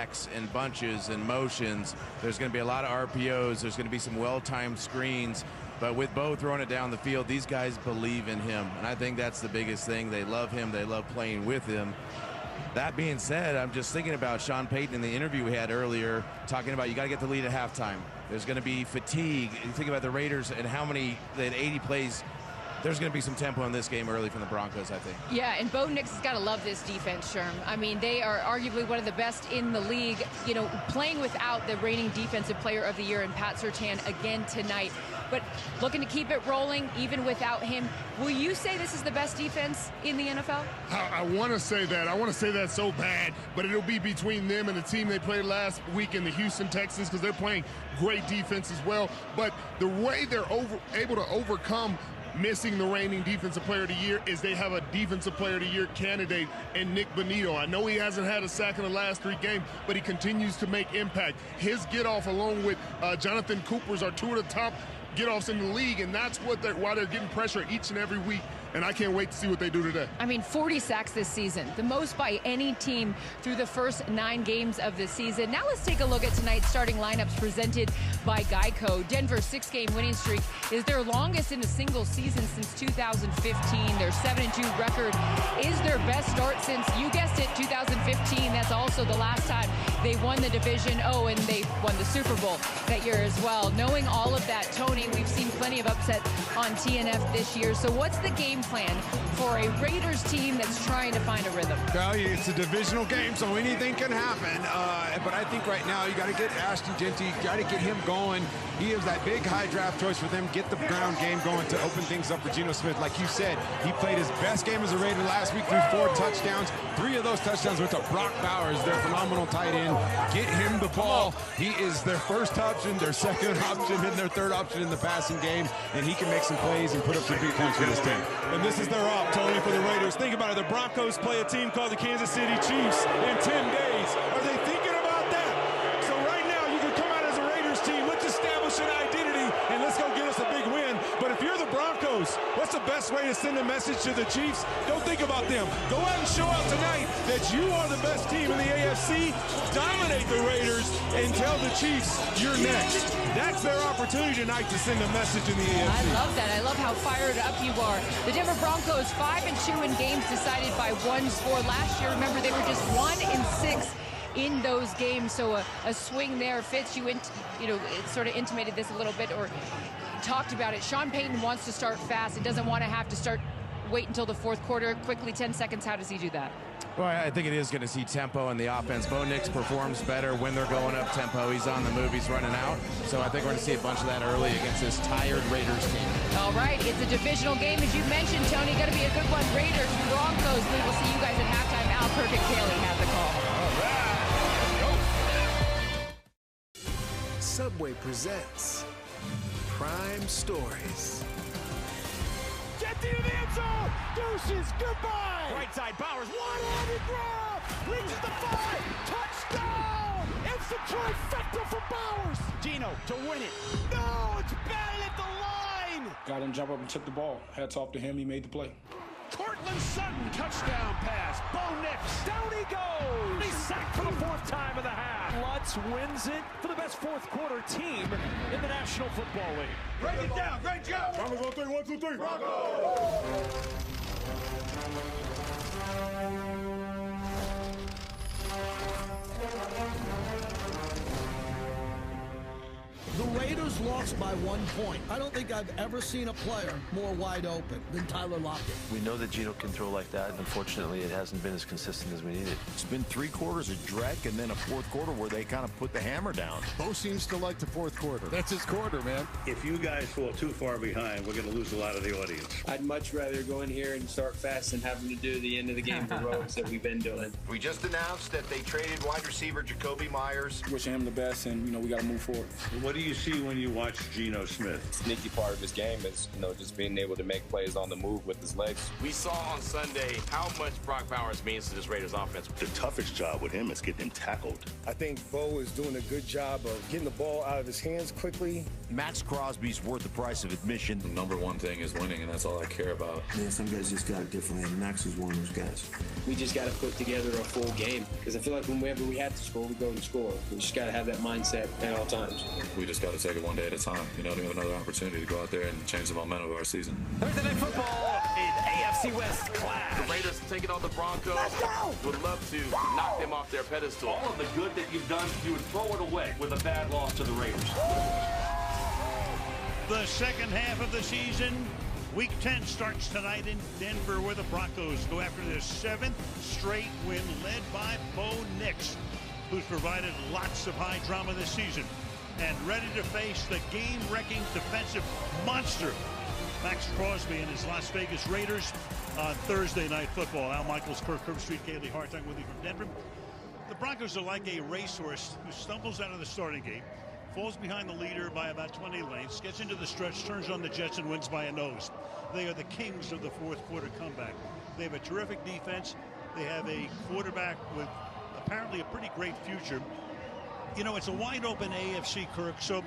backs in bunches and motions. There's going to be a lot of RPOs. There's going to be some well-timed screens. But with Bo throwing it down the field, these guys believe in him. And I think that's the biggest thing. They love him. They love playing with him. That being said, I'm just thinking about Sean Payton in the interview we had earlier, talking about you got to get the lead at halftime. There's going to be fatigue. You think about the Raiders and how many, they had 80 plays. There's going to be some tempo in this game early from the Broncos, I think. Yeah, and Bo Nix has got to love this defense, Sherm. I mean, they are arguably one of the best in the league, you know, playing without the reigning defensive player of the year in Pat Surtain again tonight. But looking to keep it rolling even without him. Will you say this is the best defense in the NFL? I want to say that. I want to say that so bad, but it'll be between them and the team they played last week in the Houston Texans, because they're playing great defense as well. But the way they're able to overcome missing the reigning defensive player of the year is they have a defensive player of the year candidate in Nick Bonito. I know he hasn't had a sack in the last 3 games, but he continues to make impact. His get-off along with Jonathan Cooper's are 2 of the top get-offs in the league, and that's why they're getting pressure each and every week. And I can't wait to see what they do today. I mean, 40 sacks this season, the most by any team through the first 9 games of the season. Now let's take a look at tonight's starting lineups presented by Geico. Denver's 6-game winning streak is their longest in a single season since 2015. Their 7-2 record is their best start since, you guessed it, 2015. That's also the last time they won the division. Oh, and they won the Super Bowl that year as well. Knowing all of that, Tony, we've seen plenty of upset on TNF this year. So what's the game plan for a Raiders team that's trying to find a rhythm? Well, it's a divisional game, so anything can happen. But I think right now you got to get Ashton Genty, got to get him going. He is that big high draft choice for them. Get the ground game going to open things up for Geno Smith. Like you said, he played his best game as a Raider last week, threw 4 touchdowns. 3 of those touchdowns went to Brock Bowers, their phenomenal tight end. Get him the ball. He is their first option, their second option, and their third option in the passing game. And he can make some plays and put up some big points for this team. And this is their op, Tony, for the Raiders. Think about it. The Broncos play a team called the Kansas City Chiefs in 10 days. Are they thinking about that? So right now, you can come out as a Raiders team. Let's establish an identity, and let's go get us a big win. But if you're the Broncos, what's the best way to send a message to the Chiefs? Don't think about them. Go out and show out tonight that you are the best team in the AFC. Dominate the Raiders and tell the Chiefs you're next. That's their opportunity tonight to send a message in the AFC. I love that. I love how fired up you are. The Denver Broncos 5-2 in games decided by 1 score. Last year, remember, they were just 1-6 in those games. So a swing there. Fitz, you know, it sort of intimated this a little bit or talked about it. Sean Payton wants to start fast. It doesn't want to have to wait until the 4th quarter. Quickly, 10 seconds. How does he do that? Well, I think it is going to see tempo in the offense. Bo Nix performs better when they're going up tempo. He's on the move. He's running out. So I think we're going to see a bunch of that early against this tired Raiders team. All right. It's a divisional game, as you mentioned, Tony. Going to be a good one. Raiders, Broncos. We will see you guys at halftime. Al Perfect Daily has the call. All right. Let's go. Subway presents Prime Stories. Get to the end zone. Deuces, goodbye. Right side, Bowers. One-handed grab. Reaches the 5. Touchdown. It's the trifecta for Bowers. Geno to win it. No, it's batted at the line. Got him jump up and took the ball. Hats off to him. He made the play. Cortland Sutton, touchdown pass. Bo Nix, down he goes. He's sacked for the 4th time of the half. Lutz wins it for the best 4th quarter team in the National Football League. Break it down. Great job. Broncos on 3, 1, 2, 3. The Raiders lost by 1 point. I don't think I've ever seen a player more wide open than Tyler Lockett. We know that Geno can throw like that. Unfortunately, it hasn't been as consistent as we needed. It's been 3 quarters of dreck and then a 4th quarter where they kind of put the hammer down. Bo seems to like the 4th quarter. That's his quarter, man. If you guys fall too far behind, we're going to lose a lot of the audience. I'd much rather go in here and start fast than having to do the end of the game heroics that we've been doing. We just announced that they traded wide receiver Jacoby Myers. Wishing him the best, and, you know, we got to move forward. What do you see when you watch Geno Smith? Sneaky part of his game is, just being able to make plays on the move with his legs. We saw on Sunday how much Brock Bowers means to this Raiders offense. The toughest job with him is getting him tackled. I think Bo is doing a good job of getting the ball out of his hands quickly. Max Crosby's worth the price of admission. The number one thing is winning, and that's all I care about. Yeah, some guys just got it differently, and Max is one of those guys. We just got to put together a full game, because I feel like whenever we have to score, we go and score. We just got to have that mindset at all times. We just got to take it one day at a time. We have another opportunity to go out there and change the momentum of our season. Thursday Night Football in AFC West clash. The Raiders taking on the Broncos. Let's go! Would love to knock them off their pedestal. All of the good that you've done, you would throw it away with a bad loss to the Raiders. The second half of the season, Week 10 starts tonight in Denver, where the Broncos go after their 7th straight win, led by Bo Nix, who's provided lots of high drama this season, and ready to face the game-wrecking defensive monster Max Crosby and his Las Vegas Raiders on Thursday Night Football. Al Michaels, Kirk Herbstreit, Kaylee Hartung with you from Denver. The Broncos are like a racehorse who stumbles out of the starting gate, falls behind the leader by about 20 lengths, gets into the stretch, turns on the Jets, and wins by a nose. They are the kings of the fourth quarter comeback. They have a terrific defense. They have a quarterback with apparently a pretty great future. It's a wide open AFC, Kirk, so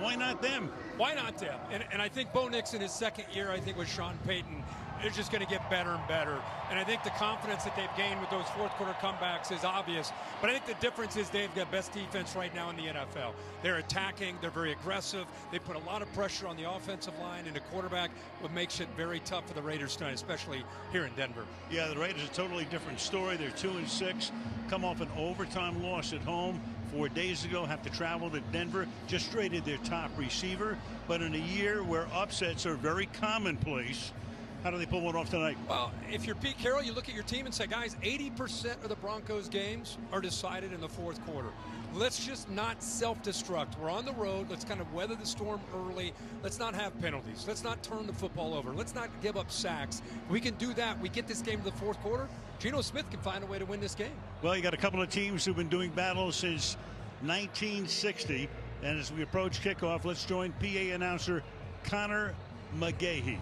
why not them? Why not them? And I think Bo Nix in his second year, I think with Sean Payton, is just going to get better and better. And I think the confidence that they've gained with those fourth quarter comebacks is obvious. But I think the difference is they've got best defense right now in the NFL. They're attacking. They're very aggressive. They put a lot of pressure on the offensive line and the quarterback, what makes it very tough for the Raiders tonight, especially here in Denver. Yeah, the Raiders are a totally different story. They're 2-6, come off an overtime loss at home 4 days ago, have to travel to Denver, just traded their top receiver. But in a year where upsets are very commonplace, how do they pull one off tonight? Well, if you're Pete Carroll, you look at your team and say, guys, 80% of the Broncos games are decided in the fourth quarter. Let's just not self-destruct. We're on the road. Let's kind of weather the storm early. Let's not have penalties. Let's not turn the football over. Let's not give up sacks. We can do that. We get this game to the fourth quarter. Geno Smith can find a way to win this game. Well, you got a couple of teams who've been doing battle since 1960. And as we approach kickoff, let's join PA announcer Connor McGahee.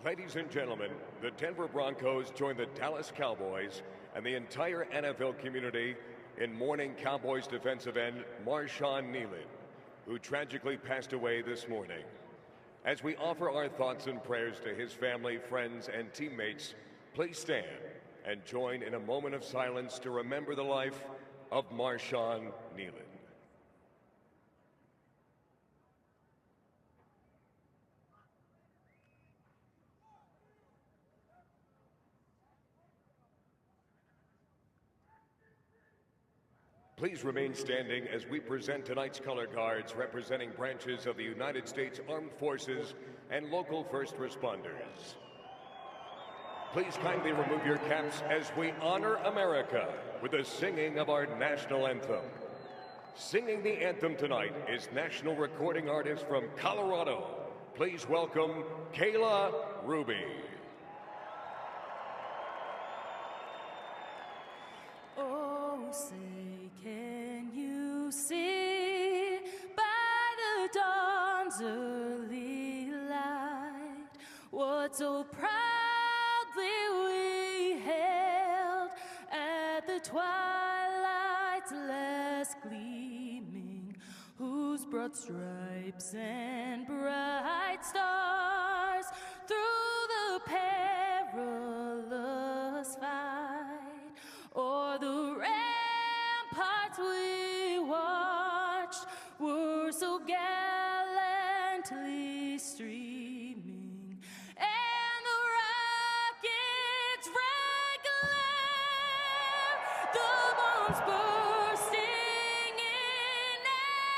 Ladies and gentlemen, the Denver Broncos join the Dallas Cowboys and the entire NFL community in mourning Cowboys defensive end Marshawn Kneeland, who tragically passed away this morning. As we offer our thoughts and prayers to his family, friends, and teammates, please stand and join in a moment of silence to remember the life of Marshawn Kneeland. Please remain standing as we present tonight's color guards representing branches of the United States Armed Forces and local first responders. Please kindly remove your caps as we honor America with the singing of our national anthem. Singing the anthem tonight is national recording artist from Colorado. Please welcome Kayla Ruby. Oh, say, can you see by the dawn's early light what so proudly we held at the twilight's last gleaming, whose broad stripes and bright stars through the perilous fight o'er the ramparts we watched were so gallantly streaming, and the rocket's red glare, the bombs bursting in air,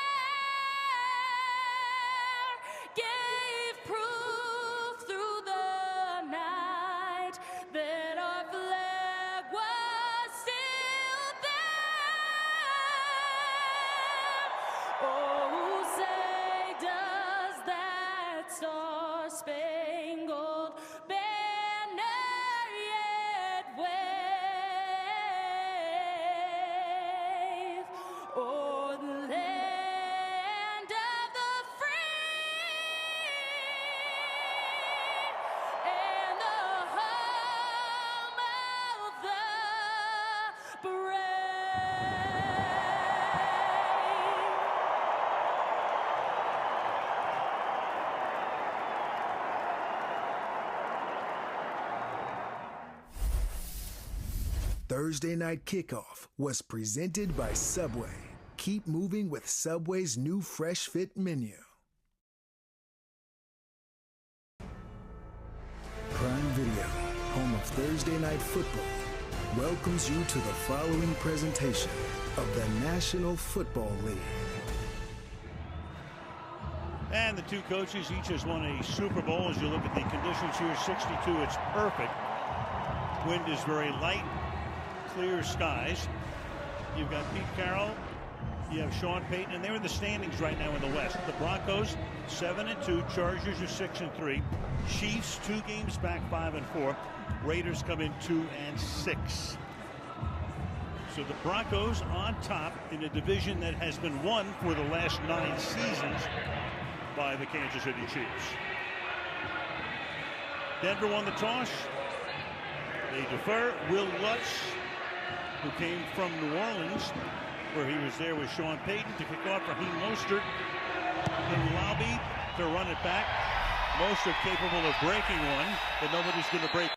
Thursday Night Kickoff was presented by Subway. Keep moving with Subway's new Fresh Fit menu. Prime Video, home of Thursday Night Football, welcomes you to the following presentation of the National Football League. And the two coaches each has won a Super Bowl. As you look at the conditions here, 62, it's perfect. Wind is very light, clear skies. You've got Pete Carroll, you have Sean Payton, and they're in the standings right now in the West. The Broncos 7-2, Chargers are 6-3, Chiefs 2 games back 5-4, Raiders come in 2-6. So the Broncos on top in a division that has been won for the last 9 seasons by the Kansas City Chiefs. Denver won the toss. They defer. Will Lutz, who came from New Orleans, where he was there with Sean Payton, to kick off. Raheem Mostert in the lobby to run it back. Mostert capable of breaking one, but nobody's going to break